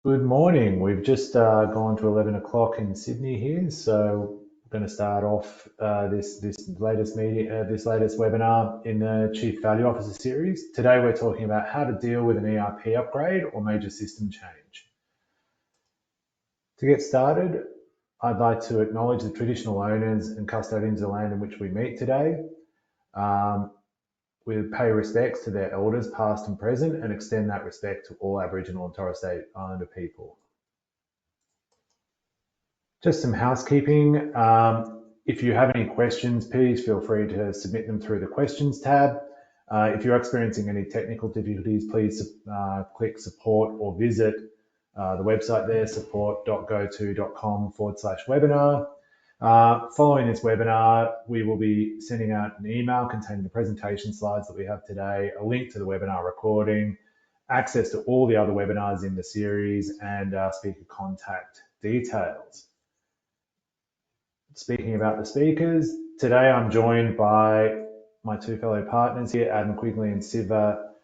Good morning. We've just gone to 11 o'clock in Sydney here, so we're going to start off this latest meeting, this latest webinar in the Chief Value Officer series. Today we're talking about how to deal with an ERP upgrade or major system change. To get started, I'd like to acknowledge the traditional owners and custodians of the land in which we meet today. We pay respects to their elders, past and present, and extend that respect to all Aboriginal and Torres Strait Islander people. Just some housekeeping. If you have any questions, please feel free to submit them through the questions tab. If you're experiencing any technical difficulties, please click support or visit the website there, support.goto.com/webinar. Following this webinar, we will be sending out an email containing the presentation slides that we have today, a link to the webinar recording, access to all the other webinars in the series, and speaker contact details. Speaking about the speakers, today I'm joined by my two fellow partners here, Adam Quigley and Siva.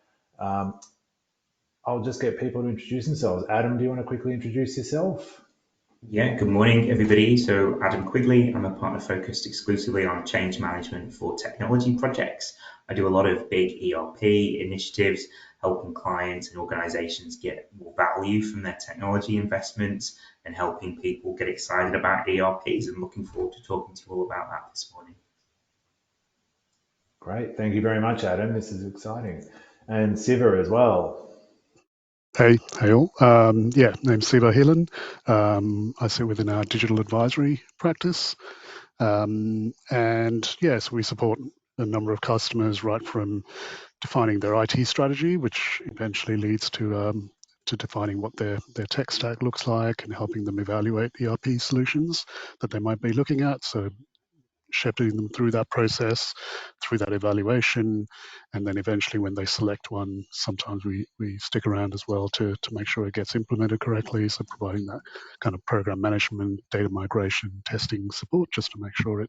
I'll just get people to introduce themselves. Adam, do you want to quickly introduce yourself? Yeah, good morning, everybody. So Adam Quigley, I'm a partner focused exclusively on change management for technology projects. I do a lot of big ERP initiatives, helping clients and organizations get more value from their technology investments and helping people get excited about ERPs, and looking forward to talking to you all about that this morning. Great, thank you very much, Adam. This is exciting. And Siva as well. Hey all. Name's Siva Heelan. I sit within our digital advisory practice. So we support a number of customers right from defining their IT strategy, which eventually leads to defining what their tech stack looks like and helping them evaluate ERP solutions that they might be looking at. So shepherding them through that process, through that evaluation, and then eventually when they select one, sometimes we stick around as well to make sure it gets implemented correctly. So providing that kind of program management, data migration, testing support, just to make sure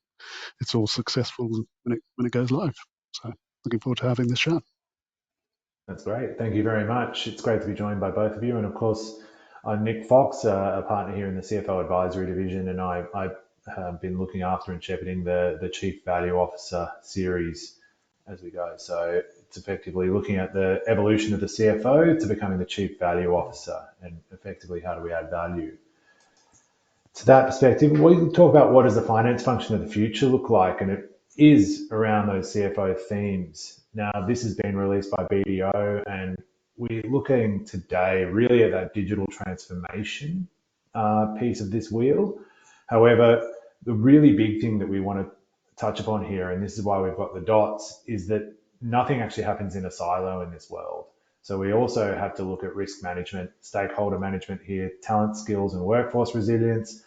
it's all successful when it goes live. So looking forward to having this chat. That's great. Thank you very much. It's great to be joined by both of you. And of course, I'm Nick Fox, a partner here in the CFO Advisory Division, and I have been looking after and shepherding the Chief Value Officer series as we go. So it's effectively looking at the evolution of the CFO to becoming the Chief Value Officer, and effectively how do we add value. To that perspective, we talk about what does the finance function of the future look like, and it is around those CFO themes. Now, this has been released by BDO, and we're looking today really at that digital transformation piece of this wheel. However, the really big thing that we want to touch upon here, and this is why we've got the dots, is that nothing actually happens in a silo in this world. So we also have to look at risk management, stakeholder management here, talent, skills, and workforce resilience,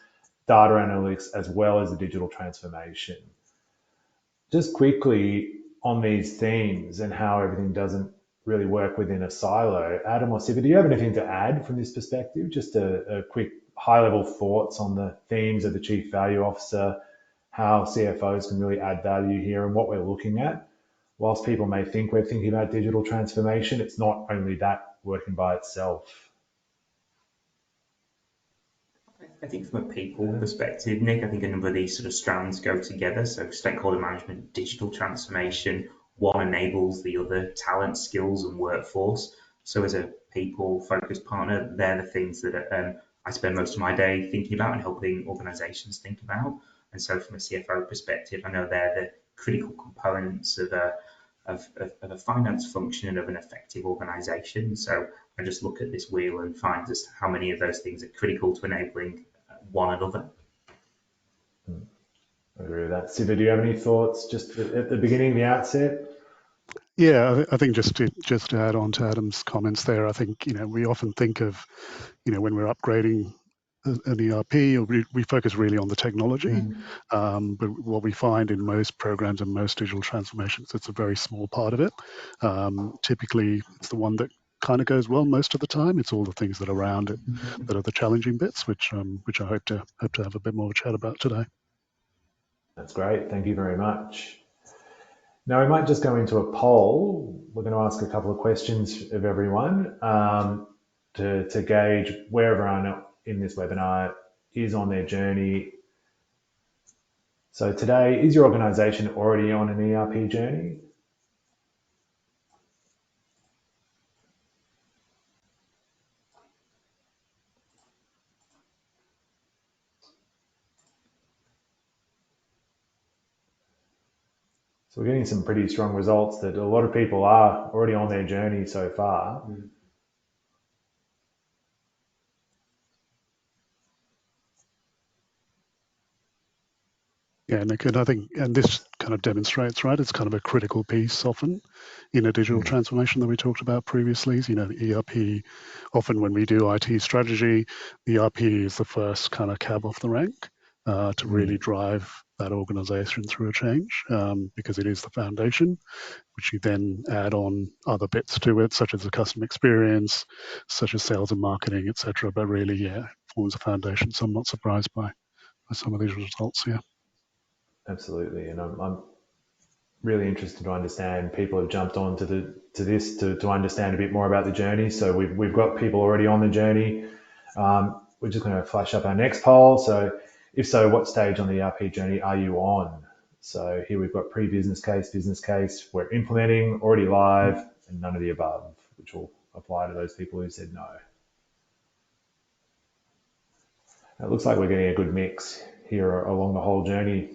data analytics, as well as the digital transformation. Just quickly on these themes and how everything doesn't really work within a silo, Adam or Siva, do you have anything to add from this perspective? Just a quick high-level thoughts on the themes of the Chief Value Officer, how CFOs can really add value here, and what we're looking at. Whilst people may think we're thinking about digital transformation, it's not only that working by itself. I think from a people perspective, Nick, I think a number of these sort of strands go together. So stakeholder management, digital transformation, one enables the other, talent, skills, and workforce. So as a people-focused partner, they're the things that I spend most of my day thinking about and helping organizations think about. And so from a CFO perspective, I know they're the critical components of a finance function and of an effective organization. So I just look at this wheel and find just how many of those things are critical to enabling one another. I agree with that. Siva, do you have any thoughts just at the beginning, the outset? Yeah, I think just to add on to Adam's comments there, I think, we often think of, when we're upgrading an ERP, we focus really on the technology. But what we find in most programs and most digital transformations, it's a very small part of it. Typically, it's the one that kind of goes well most of the time. It's all the things that are around it that are the challenging bits, which I hope to have a bit more of a chat about today. That's great. Thank you very much. Now we might just go into a poll. We're going to ask a couple of questions of everyone. to gauge where everyone in this webinar is on their journey. So today, is your organisation already on an ERP journey? So we're getting some pretty strong results that a lot of people are already on their journey so far. Yeah, Nick, and I think, and this kind of demonstrates, right, it's kind of a critical piece often in a digital transformation that we talked about previously. You know, the ERP, often when we do IT strategy, the ERP is the first kind of cab off the rank to really drive that organization through a change because it is the foundation, which you then add on other bits to it, such as the customer experience, such as sales and marketing, etc. But really, yeah, it forms a foundation. So I'm not surprised by some of these results here. Absolutely, and I'm really interested to understand. People have jumped on to this to understand a bit more about the journey. So we've got people already on the journey. We're just going to flash up our next poll. So if so, what stage on the ERP journey are you on? So here we've got pre-business case, we're implementing, already live, and none of the above, which will apply to those people who said no. It looks like we're getting a good mix here along the whole journey.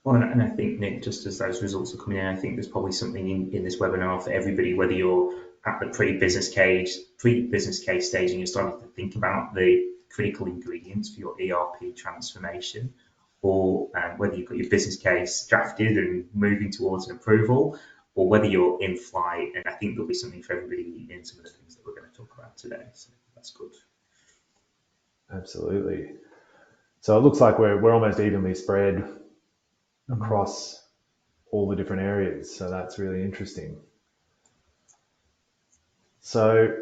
Well, and I think, Nick, just as those results are coming in, I think there's probably something in this webinar for everybody, whether you're at the pre-business case stage and you're starting to think about the critical ingredients for your ERP transformation, or whether you've got your business case drafted and moving towards an approval, or whether you're in flight. And I think there'll be something for everybody in some of the things that we're going to talk about today. So that's good. Absolutely. So it looks like we're almost evenly spread across all the different areas. So that's really interesting. So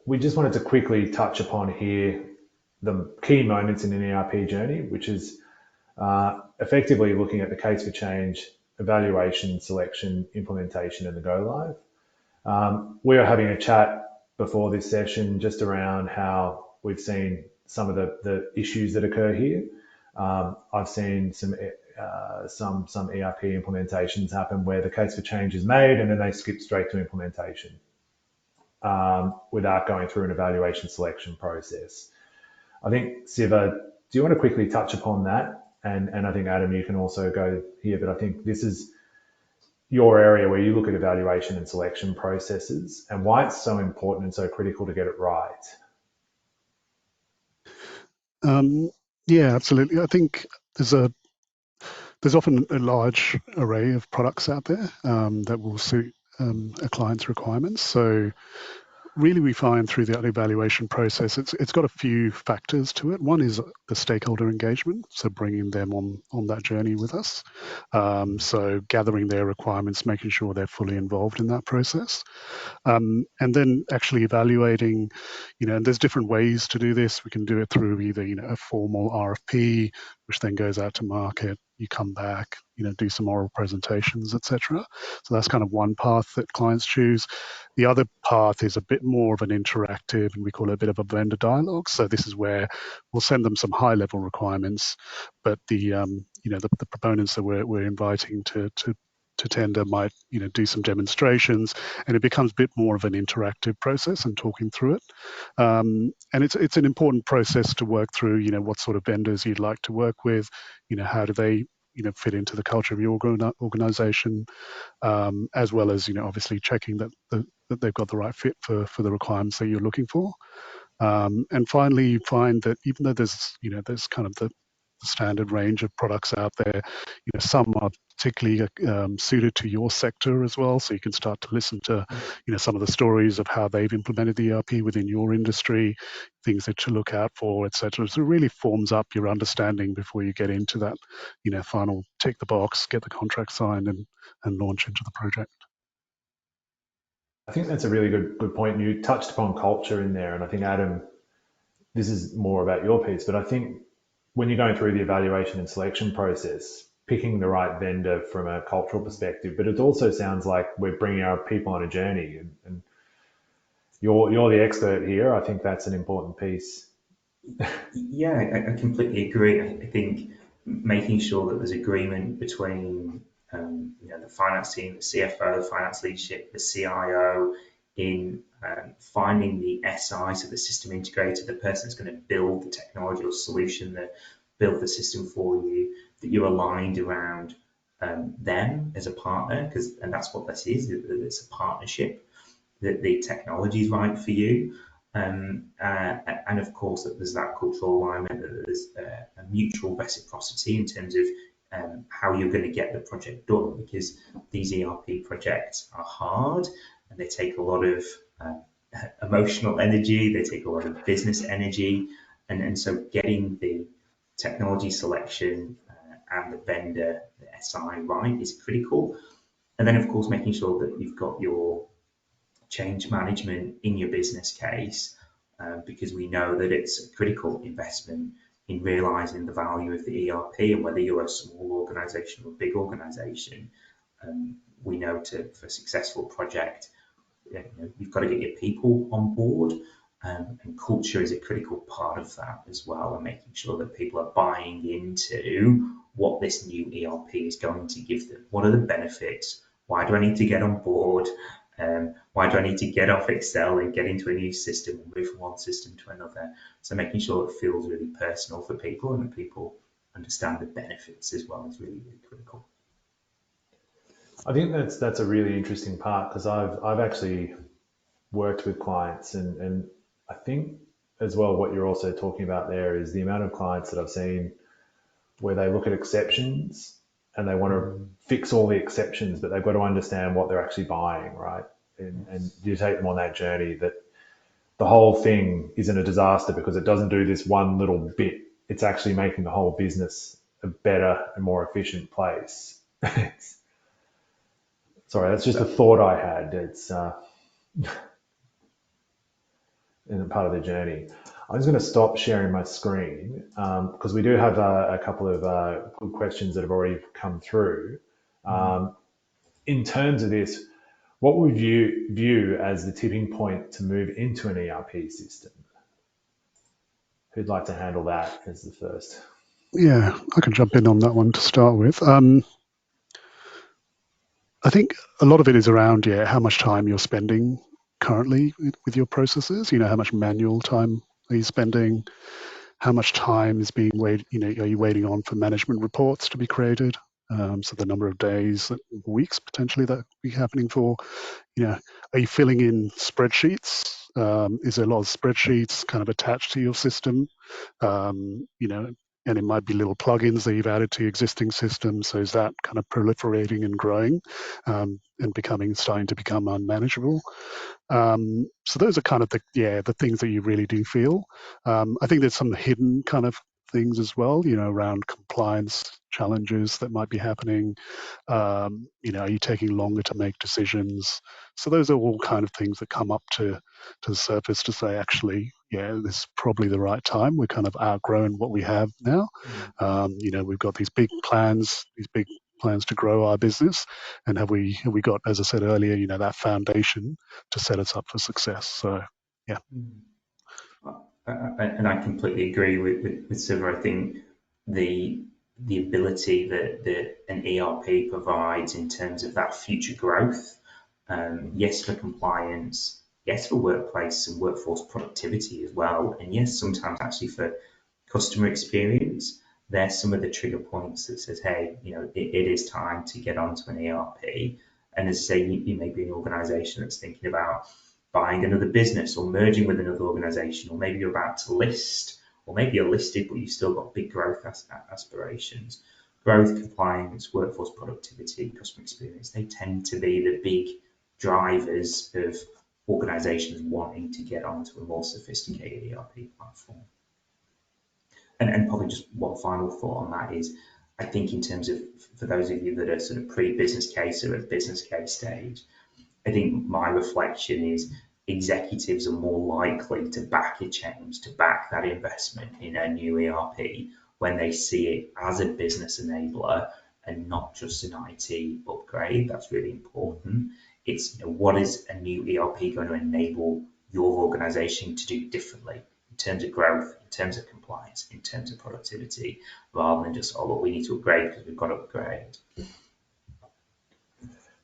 we just wanted to quickly touch upon here the key moments in an ERP journey, which is effectively looking at the case for change, evaluation, selection, implementation, and the go live. We were having a chat before this session just around how we've seen some of the issues that occur here. I've seen some ERP implementations happen where the case for change is made and then they skip straight to implementation without going through an evaluation selection process. I think, Siva, do you want to quickly touch upon that? And I think, Adam, you can also go here, but I think this is your area where you look at evaluation and selection processes and why it's so important and so critical to get it right. Yeah, absolutely. I think there's often a large array of products out there that will suit a client's requirements. So really we find through the evaluation process, it's got a few factors to it. One is the stakeholder engagement, so bringing them on that journey with us. So gathering their requirements, making sure they're fully involved in that process. And then actually evaluating, and there's different ways to do this. We can do it through either, a formal RFP, which then goes out to market. You come back, do some oral presentations, etc. So that's kind of one path that clients choose. The other path is a bit more of an interactive, and we call it a bit of a vendor dialogue. So this is where we'll send them some high-level requirements, but the proponents that we're inviting to tender might do some demonstrations, and it becomes a bit more of an interactive process and talking through it. And it's an important process to work through. What sort of vendors you'd like to work with. How do they fit into the culture of your organization, as well as obviously checking that they've got the right fit for the requirements that you're looking for. And finally, you find that even though there's kind of the standard range of products out there, some are particularly suited to your sector as well. So you can start to listen to, some of the stories of how they've implemented the ERP within your industry, things that to look out for, etc. So it really forms up your understanding before you get into that, final tick the box, get the contract signed, and launch into the project. I think that's a really good point. You touched upon culture in there, and I think, Adam, this is more about your piece, but I think when you're going through the evaluation and selection process, picking the right vendor from a cultural perspective, but it also sounds like we're bringing our people on a journey, and you're the expert here. I think that's an important piece. Yeah, I completely agree. I think making sure that there's agreement between the finance team, the CFO, the finance leadership, the CIO, in finding the SI, so the system integrator, the person that's going to build the technology or solution, that build the system for you, that you're aligned around them as a partner, and that's what this is. It's a partnership, that the technology is right for you. And of course, that there's that cultural alignment, that there's a mutual reciprocity in terms of how you're going to get the project done, because these ERP projects are hard and they take a lot of emotional energy, they take a lot of business energy, and so getting the technology selection and the vendor, the SI right, is critical. And then, of course, making sure that you've got your change management in your business case, because we know that it's a critical investment in realizing the value of the ERP, and whether you're a small organization or a big organization, we know for a successful project, you've got to get your people on board, and culture is a critical part of that as well, and making sure that people are buying into what this new ERP is going to give them. What are the benefits? Why do I need to get on board? Why do I need to get off Excel and get into a new system and move from one system to another? So making sure it feels really personal for people, and that people understand the benefits as well, is really, really critical. I think that's a really interesting part, because I've actually worked with clients, and I think as well what you're also talking about there is the amount of clients that I've seen where they look at exceptions and they want to fix all the exceptions, but they've got to understand what they're actually buying, right? And you take them on that journey, that the whole thing isn't a disaster because it doesn't do this one little bit. It's actually making the whole business a better and more efficient place. Sorry, that's just a thought I had. It's in a part of the journey. I'm just going to stop sharing my screen, because we do have a couple of good questions that have already come through. In terms of this, what would you view as the tipping point to move into an ERP system? Who'd like to handle that as the first? Yeah, I can jump in on that one to start with. I think a lot of it is around, how much time you're spending currently with your processes. How much manual time are you spending? How much time is being waited? Are you waiting on for management reports to be created? So the number of days, weeks potentially that be happening for. Are you filling in spreadsheets? Is there a lot of spreadsheets kind of attached to your system? And it might be little plugins that you've added to existing systems. So is that kind of proliferating and growing, and starting to become unmanageable? So those are kind of the things that you really do feel. I think there's some hidden kind of things as well, around compliance challenges that might be happening. Are you taking longer to make decisions? So those are all kind of things that come up to the surface to say, actually, this is probably the right time. We're kind of outgrown what we have now. We've got these big plans to grow our business, and have we got, as I said earlier, that foundation to set us up for success. So yeah. And I completely agree with Siva. I think the ability that an ERP provides in terms of that future growth, yes, for compliance, yes, for workplace and workforce productivity as well, and yes, sometimes actually for customer experience, there's some of the trigger points that says, hey, it is time to get onto an ERP. And as I say, you may be an organization that's thinking about buying another business or merging with another organization, or maybe you're about to list, or maybe you're listed but you've still got big growth aspirations. Growth, compliance, workforce productivity, customer experience, they tend to be the big drivers of organizations wanting to get onto a more sophisticated ERP platform. And probably just one final thought on that is, I think in terms of, for those of you that are sort of pre-business case or at business case stage, I think my reflection is executives are more likely to back a change, to back that investment in a new ERP when they see it as a business enabler and not just an IT upgrade. That's really important. It's, what is a new ERP going to enable your organization to do differently in terms of growth, in terms of compliance, in terms of productivity, rather than just, oh, look, we need to upgrade because we've got to upgrade.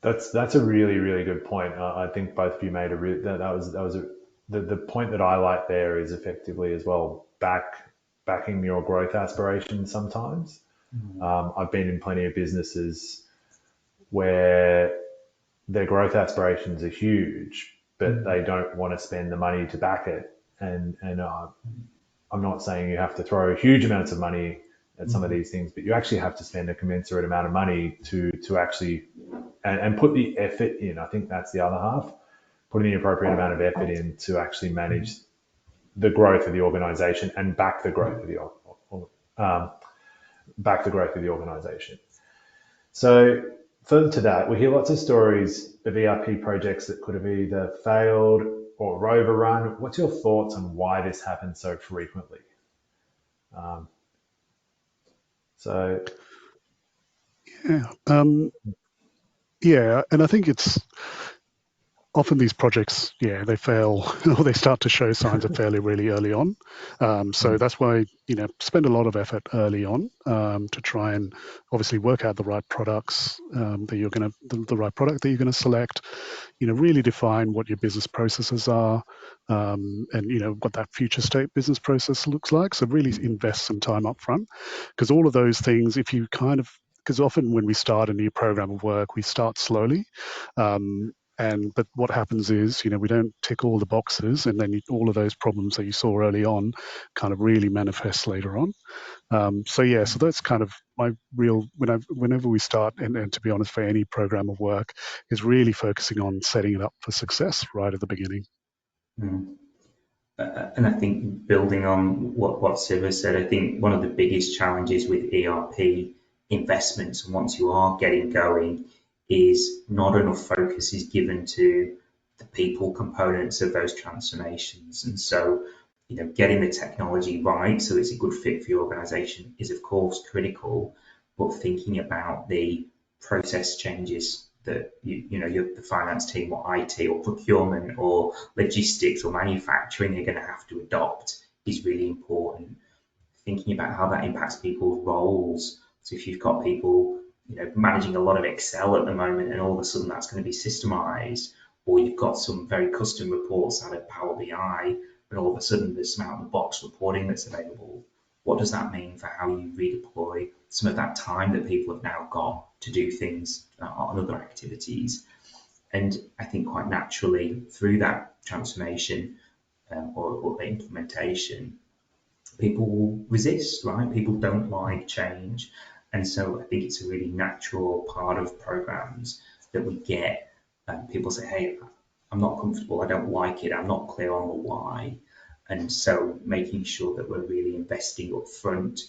That's a really, really good point. I think both of you made the point that I like there is effectively as well backing your growth aspirations sometimes. I've been in plenty of businesses where their growth aspirations are huge, but they don't want to spend the money to back it. And I'm not saying you have to throw huge amounts of money at some of these things, but you actually have to spend a commensurate amount of money to actually and put the effort in. I think that's the other half, putting the appropriate amount of effort in to actually manage the growth of the organization and back the growth of the organization. So further to that, we hear lots of stories of ERP projects that could have either failed or overrun. What's your thoughts on why this happens so frequently? Yeah, and I think it's often these projects, they fail or they start to show signs of failure really early on. So that's why, spend a lot of effort early on to try and obviously work out the right products the right product that you're going to select, really define what your business processes are, and, what that future state business process looks like. So really invest some time up front, because all of those things, because often when we start a new program of work, we start slowly. But what happens is, we don't tick all the boxes, and then all of those problems that you saw early on kind of really manifest later on. So that's kind of my real, whenever we start, and to be honest, for any program of work, is really focusing on setting it up for success right at the beginning. And I think building on what Siva said, I think one of the biggest challenges with ERP investments, and once you are getting going, is not enough focus is given to the people components of those transformations. And so, getting the technology right so it's a good fit for your organization is of course critical, but thinking about the process changes that the finance team or IT or procurement or logistics or manufacturing are going to have to adopt is really important. Thinking about how that impacts people's roles. So if you've got people managing a lot of Excel at the moment, and all of a sudden that's going to be systemized, or you've got some very custom reports out of Power BI, and all of a sudden there's some out-of-the-box reporting that's available. What does that mean for how you redeploy some of that time that people have now got to do things on other activities? And I think quite naturally through that transformation or implementation, people will resist, right? People don't like change. And so I think it's a really natural part of programs that we get people say, hey, I'm not comfortable, I don't like it, I'm not clear on the why. And so making sure that we're really investing up front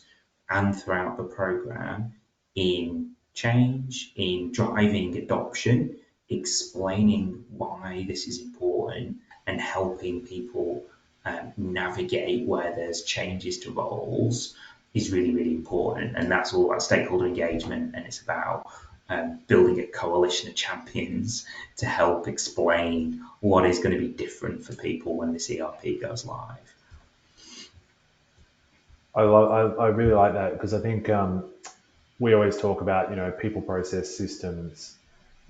and throughout the program in change, in driving adoption, explaining why this is important, and helping people navigate where there's changes to roles is really, really important. And that's all about stakeholder engagement, and it's about building a coalition of champions to help explain what is going to be different for people when this ERP goes live. I really like that, because I think we always talk about people, process, systems,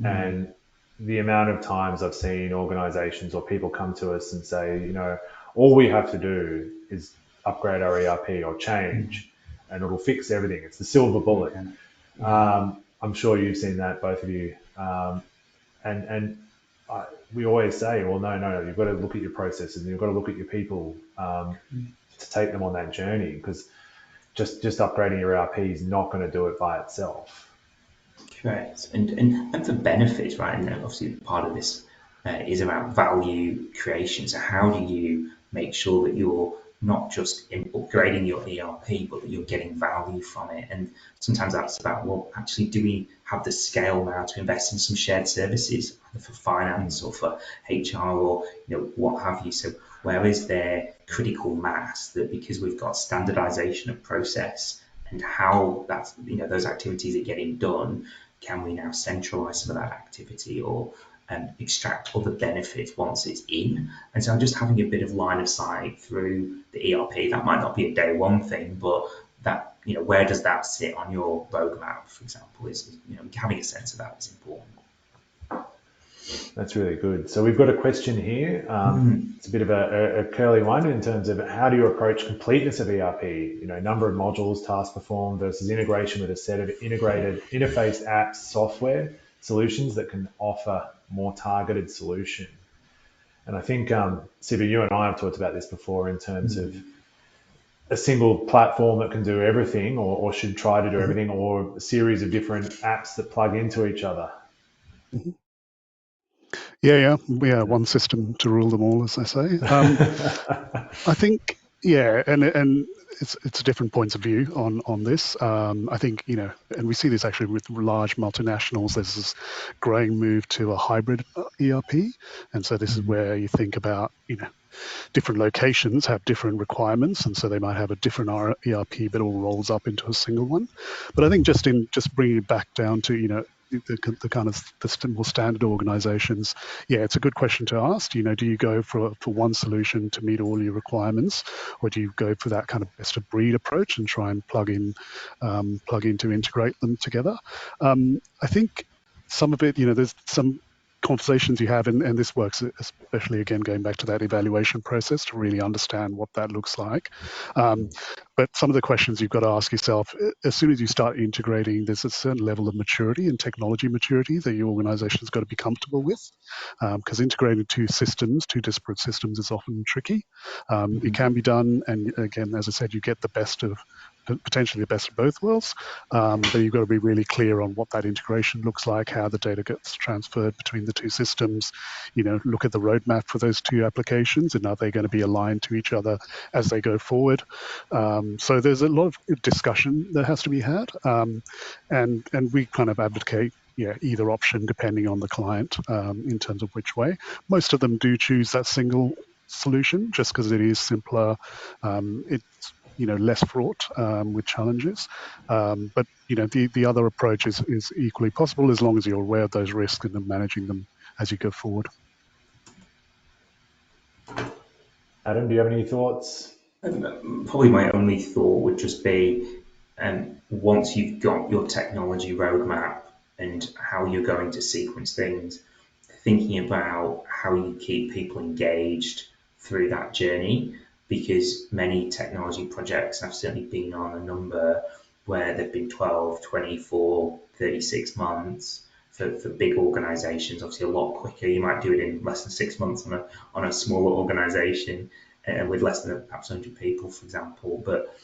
and the amount of times I've seen organizations or people come to us and say, all we have to do is upgrade our ERP or change, and it'll fix everything. It's the silver bullet. I'm sure you've seen that, both of you. We always say, well, no, you've got to look at your processes, and you've got to look at your people to take them on that journey, because just upgrading your ERP is not going to do it by itself. Correct. And for benefits, right? And obviously part of this is about value creation. So how do you make sure that you're not just upgrading your ERP, but that you're getting value from it? And sometimes that's about, well, actually, do we have the scale now to invest in some shared services, either for finance or for HR or what have you? So where is there critical mass that, because we've got standardization of process and how that's, those activities are getting done. Can we now centralize some of that activity, or extract other benefits once it's in? And so just having a bit of line of sight through the ERP, that might not be a day one thing, but that, where does that sit on your roadmap, for example, is, having a sense of that is important. That's really good. So we've got a question here. It's a bit of a curly one in terms of how do you approach completeness of ERP? Number of modules, tasks performed versus integration with a set of integrated interface apps, software solutions that can offer more targeted solution. And I think, Siba, you and I have talked about this before in terms of a single platform that can do everything, or should try to do everything, or a series of different apps that plug into each other. Yeah. One system to rule them all, as they say. I think, and it's different points of view on this. I think, and we see this actually with large multinationals. There's this growing move to a hybrid ERP, and so this is where you think about, different locations have different requirements, and so they might have a different ERP, but all rolls up into a single one. But I think just bringing it back down to, the kind of the more standard organizations, it's a good question to ask. Do you go for one solution to meet all your requirements, or do you go for that kind of best of breed approach and try and plug in to integrate them together? I think some of it, there's some conversations you have, and this works especially, again, going back to that evaluation process to really understand what that looks like. But some of the questions you've got to ask yourself, as soon as you start integrating, there's a certain level of maturity and technology maturity that your organization's got to be comfortable with, because integrating two disparate systems is often tricky. It can be done, and again, as I said, you get potentially the best of both worlds, but you've got to be really clear on what that integration looks like, how the data gets transferred between the two systems. Look at the roadmap for those two applications, and are they going to be aligned to each other as they go forward? So there's a lot of discussion that has to be had, and we kind of advocate either option depending on the client, in terms of which way. Most of them do choose that single solution just because it is simpler. It's less fraught with challenges, but the other approach is equally possible as long as you're aware of those risks and managing them as you go forward. Adam, do you have any thoughts? Probably my only thought would just be, once you've got your technology roadmap and how you're going to sequence things, thinking about how you keep people engaged through that journey, because many technology projects, I've certainly been on a number where they've been 12, 24, 36 months. For big organizations, obviously a lot quicker. You might do it in less than 6 months on a smaller organization, with less than perhaps 100 people, for example. But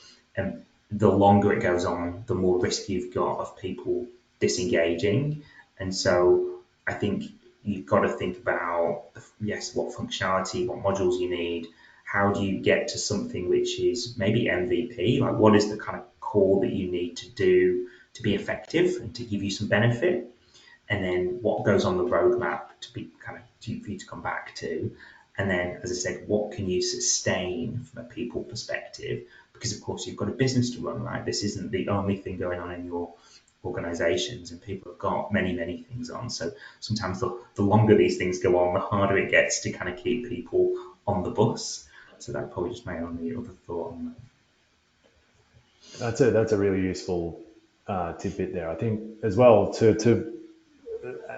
the longer it goes on, the more risk you've got of people disengaging. And so I think you've got to think about, yes, what functionality, what modules you need. How do you get to something which is maybe MVP? Like, what is the kind of core that you need to do to be effective and to give you some benefit? And then what goes on the roadmap to be kind of for you to come back to. And then, as I said, what can you sustain from a people perspective? Because of course you've got a business to run, right? This isn't the only thing going on in your organizations, and people have got many, many things on. So sometimes the longer these things go on, the harder it gets to kind of keep people on the bus. So that's probably just my only other thought on that. That's a really useful tidbit there. I think as well to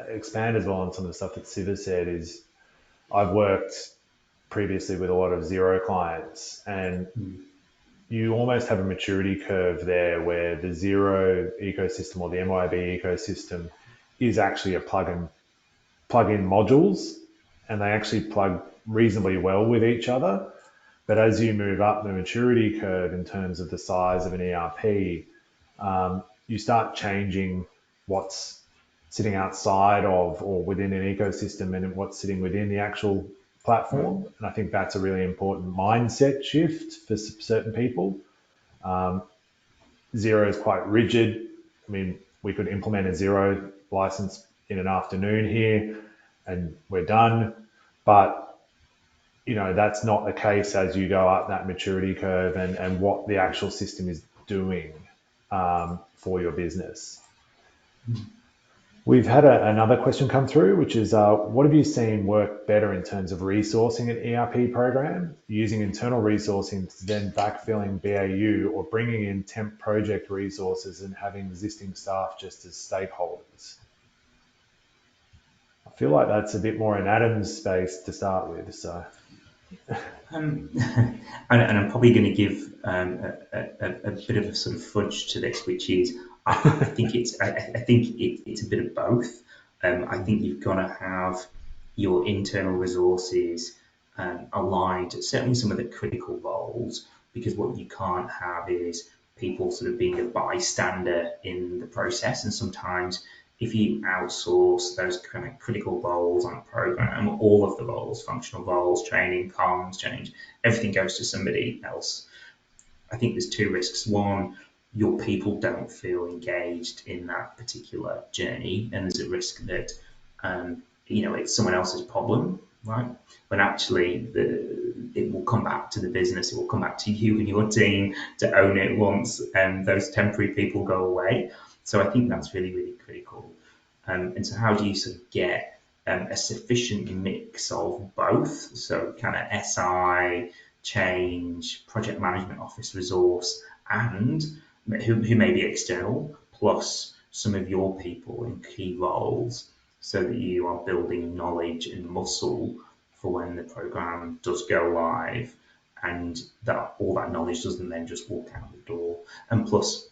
expand as well on some of the stuff that Siva said is, I've worked previously with a lot of Xero clients, and you almost have a maturity curve there where the Xero ecosystem or the MYB ecosystem is actually a plug-in modules, and they actually plug reasonably well with each other. But as you move up the maturity curve in terms of the size of an ERP, you start changing what's sitting outside of or within an ecosystem and what's sitting within the actual platform. And I think that's a really important mindset shift for certain people. Xero is quite rigid. I mean, we could implement a Xero license in an afternoon here and we're done. But that's not the case as you go up that maturity curve and what the actual system is doing. for your business. We've had another question come through, which is, what have you seen work better in terms of resourcing an ERP program, using internal resourcing to then backfilling BAU, or bringing in temp project resources and having existing staff just as stakeholders? I feel like that's a bit more in Adam's space to start with. So, and I'm probably going to give a bit of a sort of fudge to this, which is I think it's a bit of both. I think you've got to have your internal resources aligned to certainly some of the critical roles, because what you can't have is people sort of being a bystander in the process. And sometimes if you outsource those kind of critical roles on a program, all of the roles, functional roles, training, comms, change, everything goes to somebody else. I think there's two risks. One, your people don't feel engaged in that particular journey, and there's a risk that it's someone else's problem, right? When actually it will come back to the business, it will come back to you and your team to own it once those temporary people go away. So I think that's really, really critical. And so how do you sort of get a sufficient mix of both? So kind of SI, change, project management office resource, and who may be external, plus some of your people in key roles, so that you are building knowledge and muscle for when the program does go live, and that all that knowledge doesn't then just walk out the door. And plus,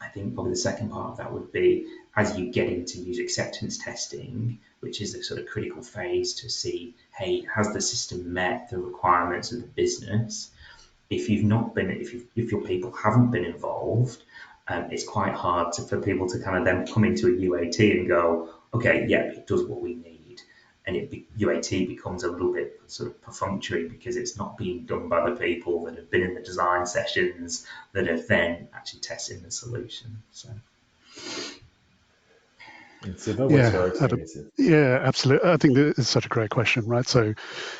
I think probably the second part of that would be, as you get into user acceptance testing, which is the sort of critical phase to see, hey, has the system met the requirements of the business? If your people haven't been involved, it's quite hard for people to kind of then come into a UAT and go, okay, yeah, it does what we need. And UAT becomes a little bit sort of perfunctory because it's not being done by the people that have been in the design sessions that are then actually testing the solution. So. and Siva, what's your experience? Yeah, absolutely. I think that is such a great question, right? So,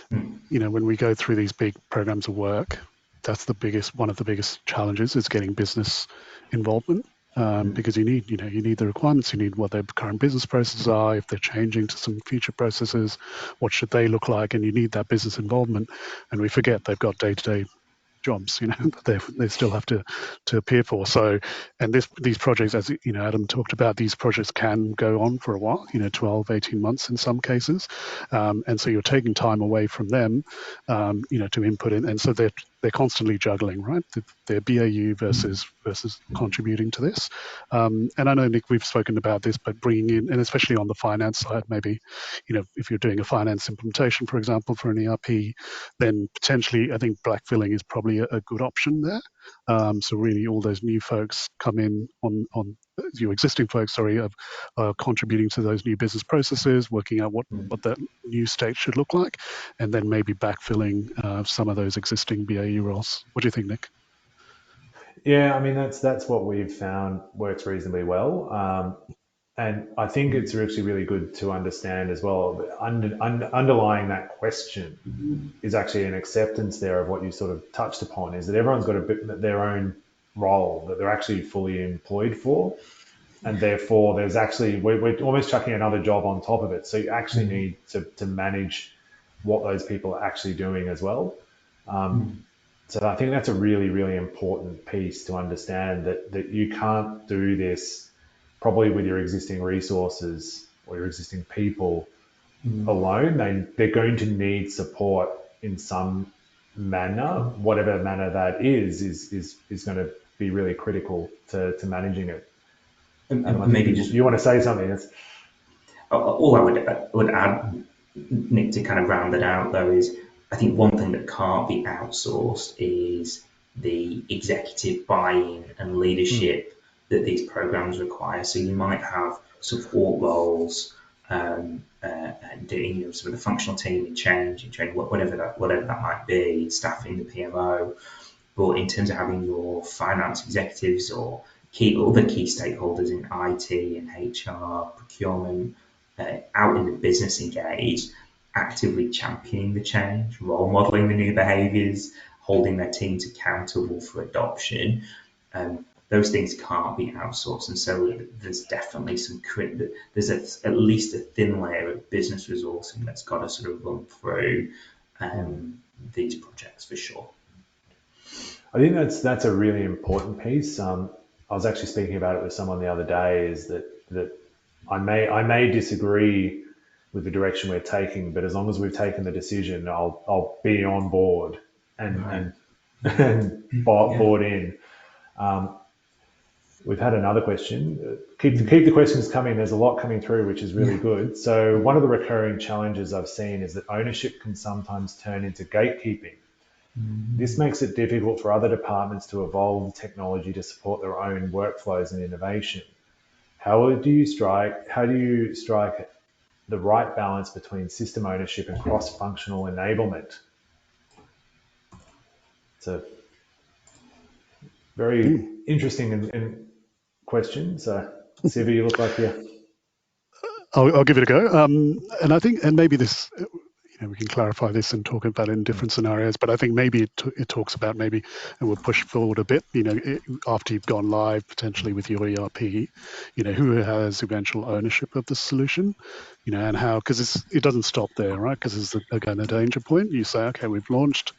when we go through these big programs of work, that's one of the biggest challenges is getting business involvement. Because you need the requirements, you need what their current business processes are, if they're changing to some future processes, what should they look like, and you need that business involvement. And we forget they've got day-to-day jobs, that they still have to appear for. So, and these projects, as Adam talked about, these projects can go on for a while, 12, 18 months in some cases, and so you're taking time away from them, to input in, and so they're constantly juggling, right? They're BAU versus contributing to this. And I know, Nick, we've spoken about this, but bringing in, and especially on the finance side, maybe, if you're doing a finance implementation, for example, for an ERP, then potentially I think backfilling is probably a good option there. So really all those new folks come in on your existing folks, are contributing to those new business processes, working out what that new state should look like, and then maybe backfilling some of those existing BAU roles. What do you think, Nick? Yeah, I mean, that's what we've found works reasonably well. And I think it's actually really good to understand as well, underlying that question is actually an acceptance there of what you sort of touched upon, is that everyone's got their own role that they're actually fully employed for. And therefore, there's actually, we're almost chucking another job on top of it. So you actually need to manage what those people are actually doing as well. So I think that's a really, really important piece to understand, that you can't do this probably with your existing resources or your existing people alone. They're going to need support in some manner, whatever manner that is going to be really critical to managing it. And maybe you want to say something? All I would add, Nick, to kind of round it out though, is I think one thing that can't be outsourced is the executive buy-in and leadership that these programs require. So you might have support roles, doing some of the functional team in change, in training, whatever that might be, staffing the PMO. But in terms of having your finance executives or other key stakeholders in IT and HR, procurement, out in the business engaged, actively championing the change, role modeling the new behaviours, holding their teams accountable for adoption. those things can't be outsourced. And so there's definitely there's at least a thin layer of business resourcing that's got to sort of run through these projects for sure. I think that's a really important piece. I was actually speaking about it with someone the other day. Is that I may disagree with the direction we're taking, but as long as we've taken the decision, I'll be on board and bought in. We've had another question. Keep the questions coming. There's a lot coming through, which is really good. So one of the recurring challenges I've seen is that ownership can sometimes turn into gatekeeping. This makes it difficult for other departments to evolve technology to support their own workflows and innovation. How do you strike the right balance between system ownership and cross-functional enablement? It's a very interesting and question. So, Siva, you look like I'll give it a go. And I think, and maybe this, we can clarify this and talk about it in different scenarios, but I think maybe it talks about maybe, and we'll push forward a bit, after you've gone live potentially with your ERP, who has eventual ownership of the solution, and how, because it doesn't stop there, right? Because it's, again, a danger point. You say, okay, we've launched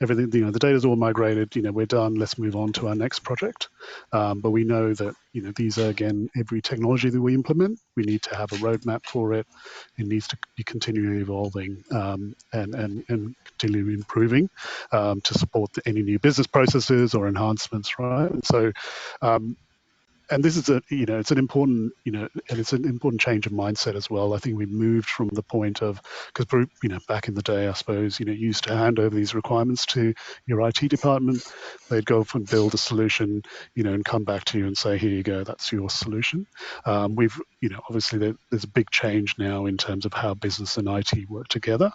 everything, the data's all migrated, we're done, let's move on to our next project. But we know that, these are, again, every technology that we implement, we need to have a roadmap for it. It needs to be continually evolving and continually improving to support any new business processes or enhancements, right? And so, and this is it's an important, and it's an important change of mindset as well. I think we moved from the point of, because, back in the day, I suppose, you used to hand over these requirements to your IT department. They'd go off and build a solution, and come back to you and say, here you go, that's your solution. We've, obviously there's a big change now in terms of how business and IT work together,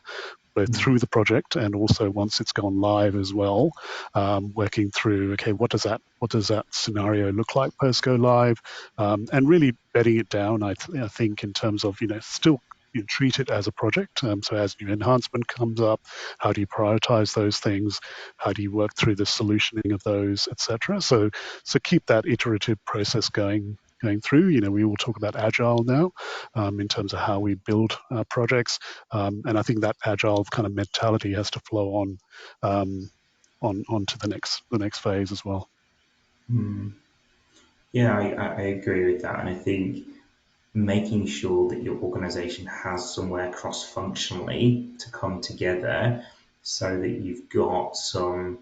both through the project and also once it's gone live as well, working through, okay, what does that scenario look like post go live, and really bedding it down. I think in terms of still treat it as a project. So as new enhancement comes up, how do you prioritize those things? How do you work through the solutioning of those, etc. So keep that iterative process going through. We will talk about agile now in terms of how we build projects, and I think that agile kind of mentality has to flow on to the next phase as well. Yeah, I agree with that, and I think making sure that your organization has somewhere cross-functionally to come together so that you've got some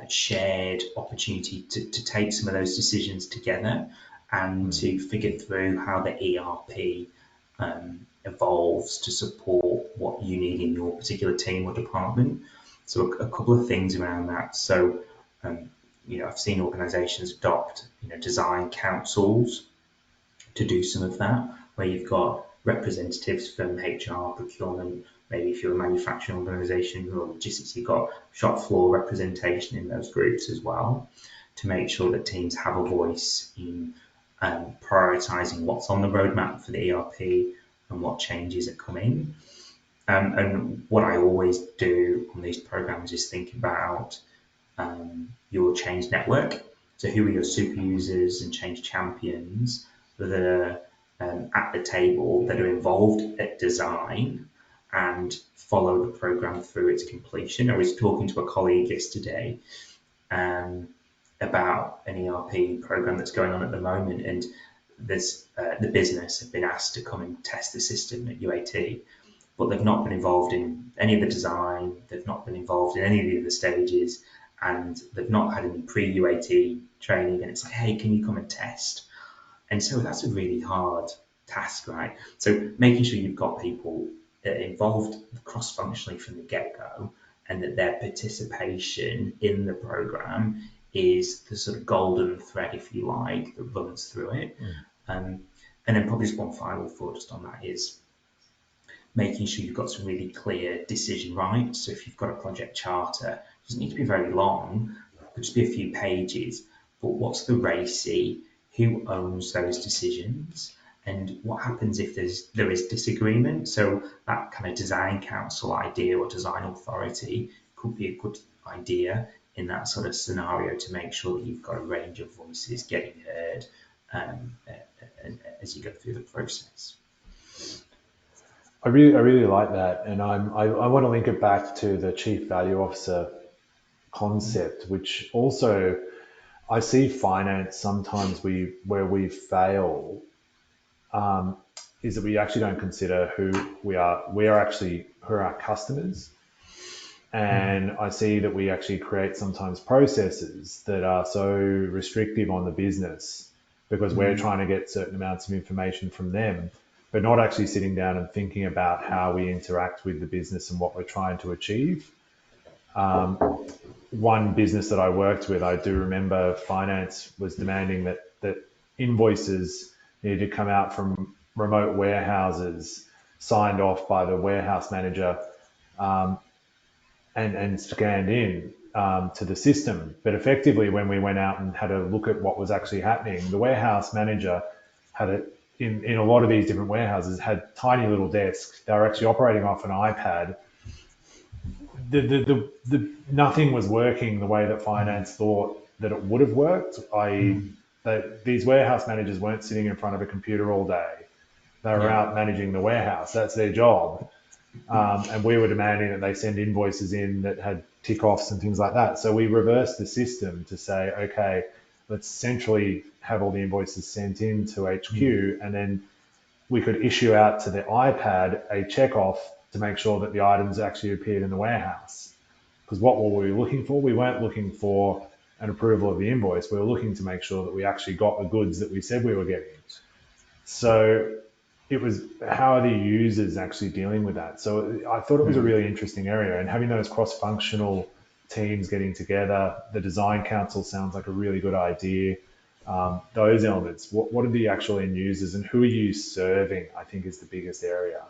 shared opportunity to take some of those decisions together and to figure through how the ERP evolves to support what you need in your particular team or department. So a couple of things around that. So, I've seen organizations adopt, design councils to do some of that, where you've got representatives from HR, procurement, maybe if you're a manufacturing organization or logistics, you've got shop floor representation in those groups as well, to make sure that teams have a voice in prioritizing what's on the roadmap for the ERP and what changes are coming. And what I always do on these programs is think about your change network. So who are your super users and change champions that are at the table, that are involved at design and follow the program through its completion. I was talking to a colleague yesterday about an ERP program that's going on at the moment, and the business have been asked to come and test the system at UAT, but they've not been involved in any of the design, they've not been involved in any of the other stages, and they've not had any pre-UAT training, and it's like, hey, can you come and test? And so that's a really hard task, right? So making sure you've got people involved cross-functionally from the get-go, and that their participation in the program is the sort of golden thread, if you like, that runs through it. And then probably just one final thought just on that is making sure you've got some really clear decision rights. So if you've got a project charter, it doesn't need to be very long, it could just be a few pages, but what's the RACI? Who owns those decisions? And what happens if there is disagreement? So that kind of design council idea or design authority could be a good idea in that sort of scenario to make sure that you've got a range of voices getting heard as you go through the process. I really like that, and I want to link it back to the chief value officer concept, which also I see finance sometimes where we fail is that we actually don't consider who we are. We are actually who are our customers, and I see that we actually create sometimes processes that are so restrictive on the business because we're trying to get certain amounts of information from them, but not actually sitting down and thinking about how we interact with the business and what we're trying to achieve. One business that I worked with, I do remember finance was demanding that invoices needed to come out from remote warehouses, signed off by the warehouse manager, and scanned in to the system. But effectively, when we went out and had a look at what was actually happening, the warehouse manager had it in a lot of these different warehouses had tiny little desks. They were actually operating off an iPad. Nothing was working the way that finance thought that it would have worked. That these warehouse managers weren't sitting in front of a computer all day. They were out managing the warehouse. That's their job. And we were demanding that they send invoices in that had tick-offs and things like that. So we reversed the system to say, okay, let's centrally have all the invoices sent in to HQ, and then we could issue out to the iPad a check-off to make sure that the items actually appeared in the warehouse. Because what were we looking for? We weren't looking for an approval of the invoice. We were looking to make sure that we actually got the goods that we said we were getting. So it was, how are the users actually dealing with that? So I thought it was a really interesting area, and having those cross-functional teams getting together, the design council sounds like a really good idea. Those elements, what are the actual end users and who are you serving, I think is the biggest area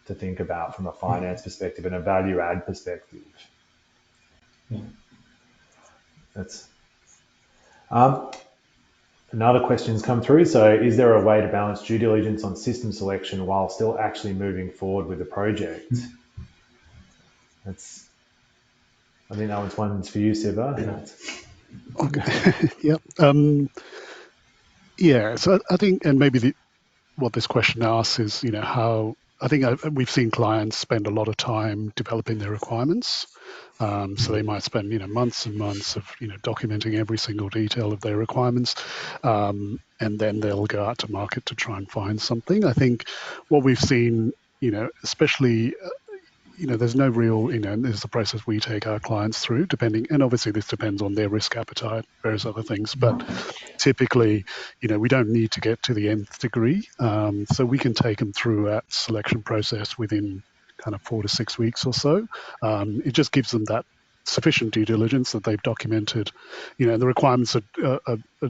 to think about from a finance perspective and a value add perspective. That's another question's come through. So is there a way to balance due diligence on system selection while still actually moving forward with the project? That's, I think that one's for you, Siva. Okay. Yep. Yeah. So I think, and maybe what this question asks is, how I think we've seen clients spend a lot of time developing their requirements. So they might spend, months and months of, documenting every single detail of their requirements, and then they'll go out to market to try and find something. I think what we've seen, especially there's no real, there's the process we take our clients through, depending, and obviously this depends on their risk appetite, various other things, but typically, we don't need to get to the nth degree. So we can take them through that selection process within kind of 4 to 6 weeks or so. It just gives them that sufficient due diligence that they've documented. The requirements are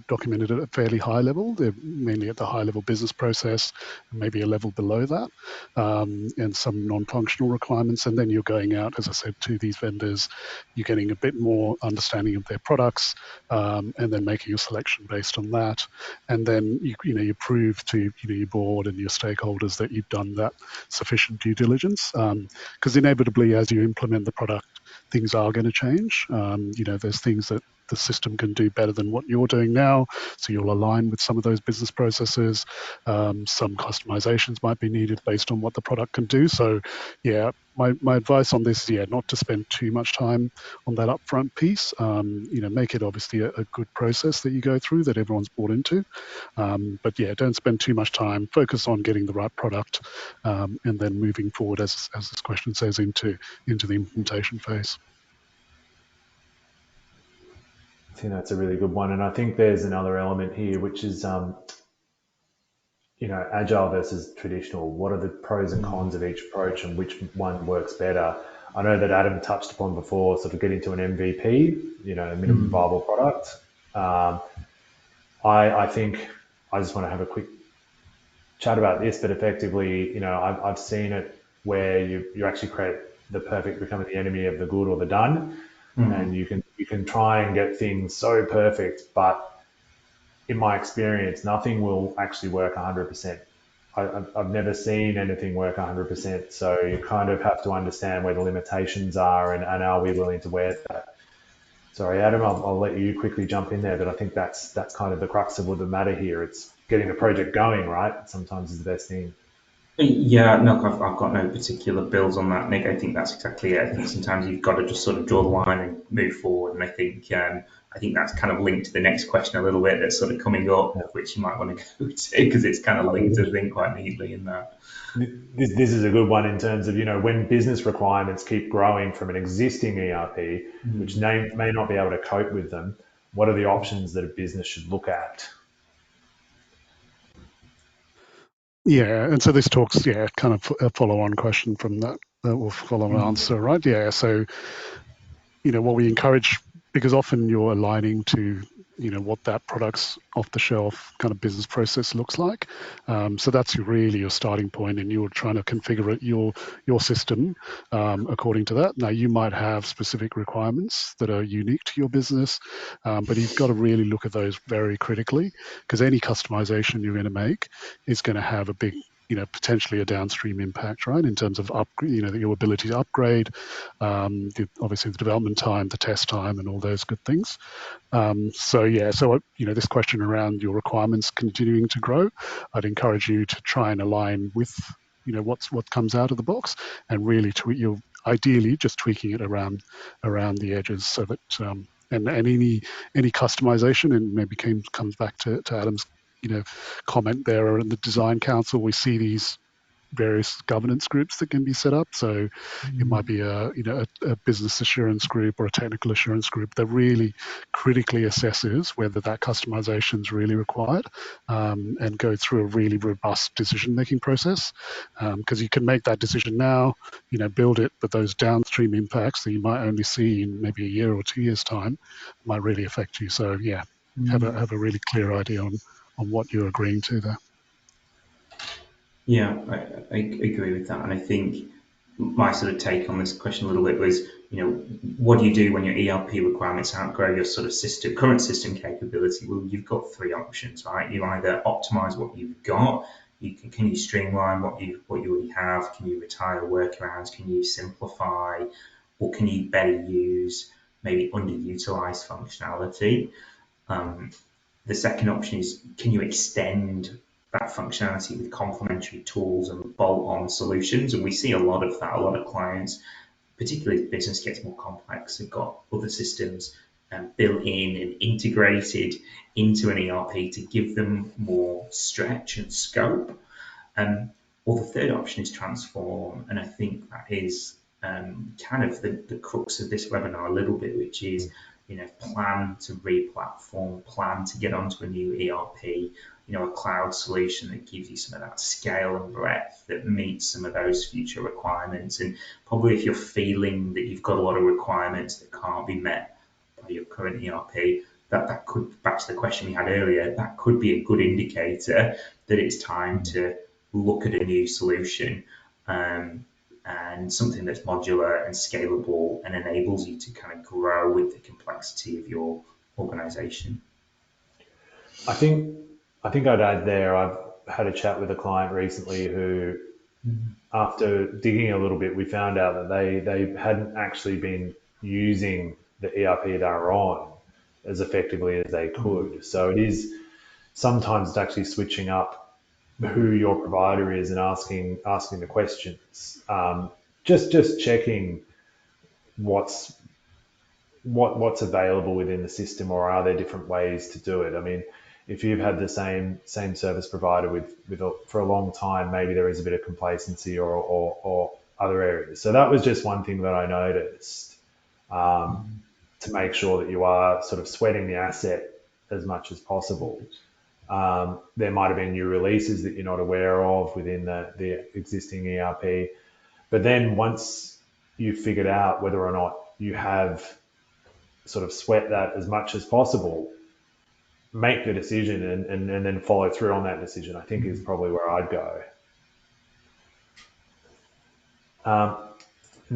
documented at a fairly high level. They're mainly at the high level business process, and maybe a level below that, and some non-functional requirements. And then you're going out, as I said, to these vendors. You're getting a bit more understanding of their products, and then making a selection based on that. And then you prove to your board and your stakeholders that you've done that sufficient due diligence. Because inevitably, as you implement the product, things are going to change. There's things that the system can do better than what you're doing now, so you'll align with some of those business processes. Some customizations might be needed based on what the product can do. So, my advice on this is, not to spend too much time on that upfront piece. Make it obviously a good process that you go through that everyone's bought into. But don't spend too much time. Focus on getting the right product, and then moving forward, as this question says, into the implementation phase. I think that's a really good one. And I think there's another element here, which is, agile versus traditional. What are the pros and cons of each approach and which one works better? I know that Adam touched upon before, sort of getting to an MVP, a minimum viable product. I think I just want to have a quick chat about this, but effectively, I've seen it where you actually create the perfect becoming the enemy of the good or the done. And you can try and get things so perfect, but in my experience, nothing will actually work 100%. I've never seen anything work 100%. So you kind of have to understand where the limitations are, and are we willing to wear that? Sorry, Adam, I'll let you quickly jump in there, but I think that's kind of the crux of the matter here. It's getting the project going, right? Sometimes is the best thing. Yeah, no, I've got no particular bills on that, Nick. I think that's exactly it. I think sometimes you've got to just sort of draw the line and move forward. And I think that's kind of linked to the next question a little bit that's sort of coming up, which you might want to go to because it's kind of linked, I think, quite neatly in that. This is a good one in terms of, when business requirements keep growing from an existing ERP, which may not be able to cope with them. What are the options that a business should look at? Yeah, and so this talks, kind of a follow-on question from that will follow-on answer, right? Yeah, so what we encourage, because often you're aligning to what that product's off the shelf kind of business process looks like. So that's really your starting point, and you're trying to configure your system according to that. Now you might have specific requirements that are unique to your business, but you've got to really look at those very critically, because any customization you're going to make is going to have a big potentially a downstream impact, right? In terms of your ability to upgrade, obviously the development time, the test time, and all those good things. So this question around your requirements continuing to grow, I'd encourage you to try and align with what comes out of the box, and really you're ideally just tweaking it around the edges, so that and any customization, and maybe comes back to Adam's comment there in the design council. We see these various governance groups that can be set up. So it might be a business assurance group or a technical assurance group that really critically assesses whether that customization is really required, and go through a really robust decision making process. Because you can make that decision now, build it, but those downstream impacts that you might only see in maybe a year or 2 years time might really affect you. So have a really clear idea on what you're agreeing to there. Yeah, I agree with that. And I think my sort of take on this question a little bit was, what do you do when your ERP requirements outgrow your sort of current system capability? Well, you've got three options, right? You either optimize what you've got, can you streamline what you already have, can you retire workarounds, can you simplify, or can you better use maybe underutilized functionality? The second option is, can you extend that functionality with complementary tools and bolt-on solutions? And we see a lot of that. A lot of clients, particularly as business gets more complex, have got other systems built in and integrated into an ERP to give them more stretch and scope. Or the third option is transform. And I think that is kind of the crux of this webinar a little bit, which is, plan to re-platform, plan to get onto a new ERP, a cloud solution that gives you some of that scale and breadth that meets some of those future requirements. And probably if you're feeling that you've got a lot of requirements that can't be met by your current ERP, that could, back to the question we had earlier, that could be a good indicator that it's time to look at a new solution, and something that's modular and scalable and enables you to kind of grow with the complexity of your organization. I think I'd add there, I've had a chat with a client recently who, after digging a little bit, we found out that they hadn't actually been using the ERP they were on as effectively as they could. So it is sometimes it's actually switching up who your provider is and asking the questions. Just checking what's available within the system, or are there different ways to do it? I mean, if you've had the same service provider for a long time, maybe there is a bit of complacency or other areas. So that was just one thing that I noticed, to make sure that you are sort of sweating the asset as much as possible. There might have been new releases that you're not aware of within the existing ERP. But then once you've figured out whether or not you have sort of sweat that as much as possible, make the decision and then follow through on that decision, I think is probably where I'd go.